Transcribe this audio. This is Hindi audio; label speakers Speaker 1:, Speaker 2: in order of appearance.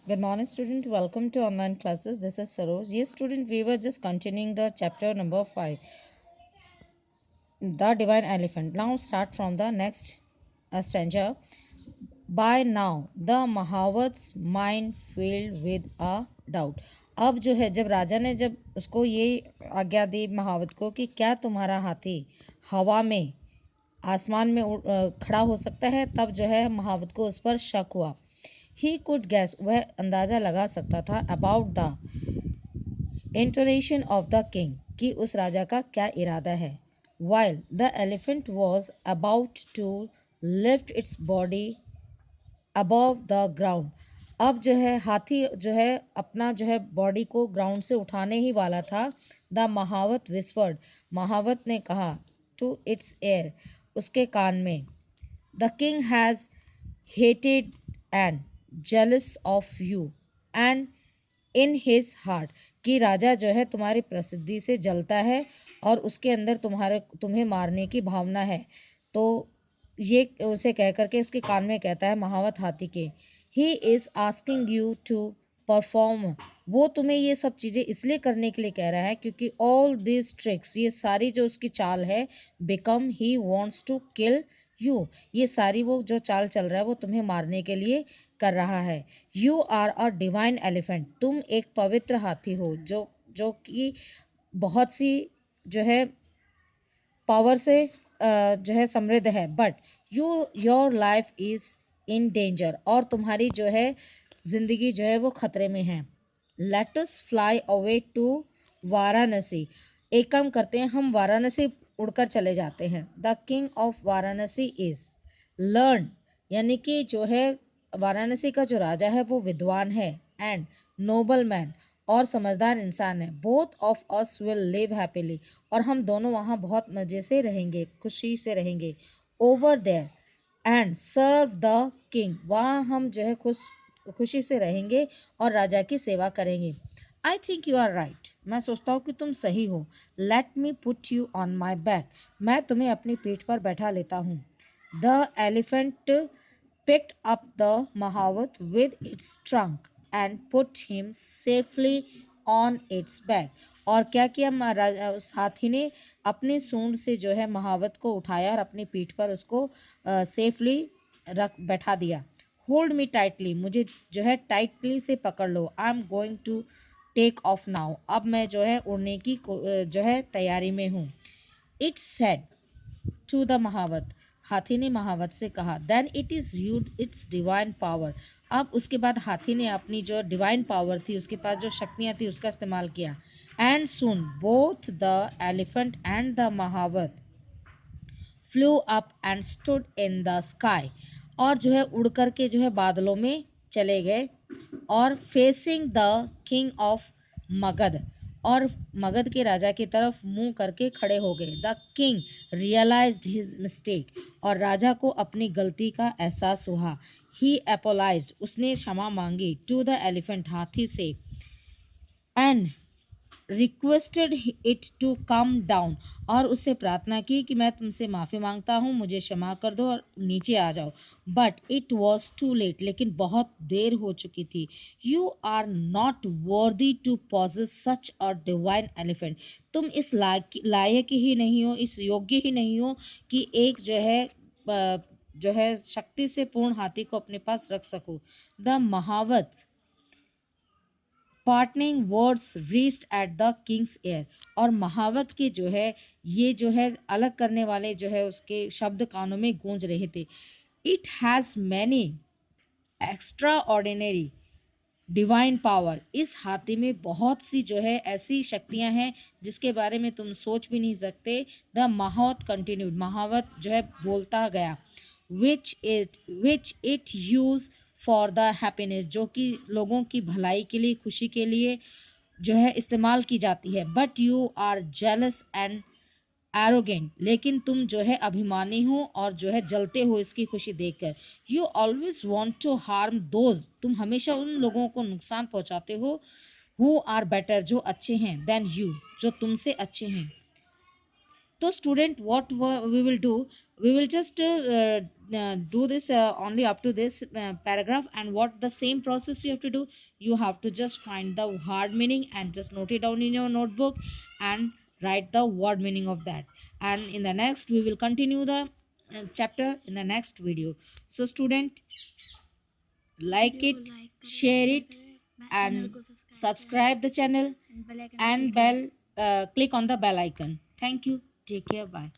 Speaker 1: Good morning, student. Welcome to online classes. This is Saroj. Yes, student, we were just continuing the chapter number 5, the divine elephant. Now start from the next stanza. By now, the Mahavat's mind filled with a doubt. अब जो है जब राजा ने जब उसको ये आज्ञा दी महावत को कि क्या तुम्हारा हाथी हवा में आसमान में खड़ा हो सकता है, तब जो है महावत को उस पर शक हुआ। ही कुड गैस, वह अंदाजा लगा सकता था about the intonation of the king, कि उस राजा का क्या इरादा है। While the elephant was about to lift its body above the ground. अब जो है हाथी जो है अपना जो है बॉडी को ग्राउंड से उठाने ही वाला था। द महावत विस्पर्ड, महावत ने कहा टू इट्स एयर, उसके कान में, the king has hated and jealous of you and in his heart, कि राजा जो है तुम्हारी प्रसिद्धि से जलता है और उसके अंदर तुम्हें मारने की भावना है। तो ये उसे कह करके उसके कान में कहता है महावत हाथी के, he is asking you to perform, वो तुम्हें ये सब चीज़ें इसलिए करने के लिए कह रहा है क्योंकि ऑल दिस ट्रिक्स, ये सारी जो उसकी चाल है, because he wants to kill you, ये सारी वो जो चाल चल रहा है वो तुम्हें मारने के लिए कर रहा है। You are a divine elephant, तुम एक पवित्र हाथी हो जो जो कि बहुत सी जो है पावर से जो है समृद्ध है। But your life is in danger, और तुम्हारी जो है जिंदगी जो है वो खतरे में है। Let us fly away to Varanasi, एक काम करते हैं हम वाराणसी उड़कर चले जाते हैं। The king of Varanasi is learn, यानी कि जो है वाराणसी का जो राजा है वो विद्वान है, एंड नोबल मैन, और समझदार इंसान है। Both of us will live happily, और हम दोनों वहाँ बहुत मज़े से रहेंगे, खुशी से रहेंगे। Over there and serve the king, वहाँ हम जो है खुशी से रहेंगे और राजा की सेवा करेंगे। I think you are right, मैं सोचता हूँ कि तुम सही हो। Let me put you on my back, मैं तुम्हें अपनी पीठ पर बैठा लेता हूँ। The elephant picked up the Mahavat with its trunk and put him safely on its back, और क्या किया उस हाथी ने अपनी सूंड से जो है महावत को उठाया और अपनी पीठ पर उसको सेफली रख बैठा दिया। होल्ड मी टाइटली, मुझे जो है टाइटली से पकड़ लो। I am going to take off now, अब मैं जो है उड़ने की जो है तैयारी में हूँ। इट्स सेड टू द महावत, हाथी ने महावत से कहा, then it is use its divine power, अब उसके बाद हाथी ने अपनी जो डिवाइन पावर थी, उसके पास जो शक्तियां थी, उसका इस्तेमाल किया। And soon both the elephant and the महावत flew up and stood in the sky, और जो है उड़ करके जो है बादलों में चले गए, और facing the king of Magadh, और मगध के राजा की तरफ मुंह करके खड़े हो गए। The king realised his mistake, और राजा को अपनी गलती का एहसास हुआ। ही एपोलाइज्ड, उसने क्षमा मांगी। टू द एलिफेंट, हाथी से, and requested it to come down, और उससे प्रार्थना की कि मैं तुमसे माफ़ी मांगता हूँ, मुझे क्षमा कर दो और नीचे आ जाओ। But it was too late, लेकिन बहुत देर हो चुकी थी। You are not worthy to possess such a divine elephant, तुम इस लायक ही नहीं हो, इस योग्य ही नहीं हो कि एक जो है शक्ति से पूर्ण हाथी को अपने पास रख सको। द महावत parting words reached at the king's ear, और महावत के जो है ये जो है अलग करने वाले जो है उसके शब्द कानों में गूंज रहे थे। It has many extra ordinary divine power, इस हाथी में बहुत सी जो है ऐसी शक्तियां हैं जिसके बारे में तुम सोच भी नहीं सकते। द महावत कंटिन्यूड, महावत जो है बोलता गया, which it use for the happiness, जो कि लोगों की भलाई के लिए, खुशी के लिए जो है इस्तेमाल की जाती है। But you are jealous and arrogant, लेकिन तुम जो है अभिमानी हो और जो है जलते हो इसकी खुशी देखकर। You always want to harm those, तुम हमेशा उन लोगों को नुकसान पहुंचाते हो, हु आर बेटर, जो अच्छे हैं, देन यू, जो तुमसे अच्छे हैं। So student, what we will do, we will just do this only up to this paragraph, and what the same process you have to do, you have to just find the hard meaning and just note it down in your notebook and write the word meaning of that. And in the next we will continue the chapter in the next video. So student, like it, share it, and subscribe the channel, and bell click on the bell icon. Thank you. Take care. Bye.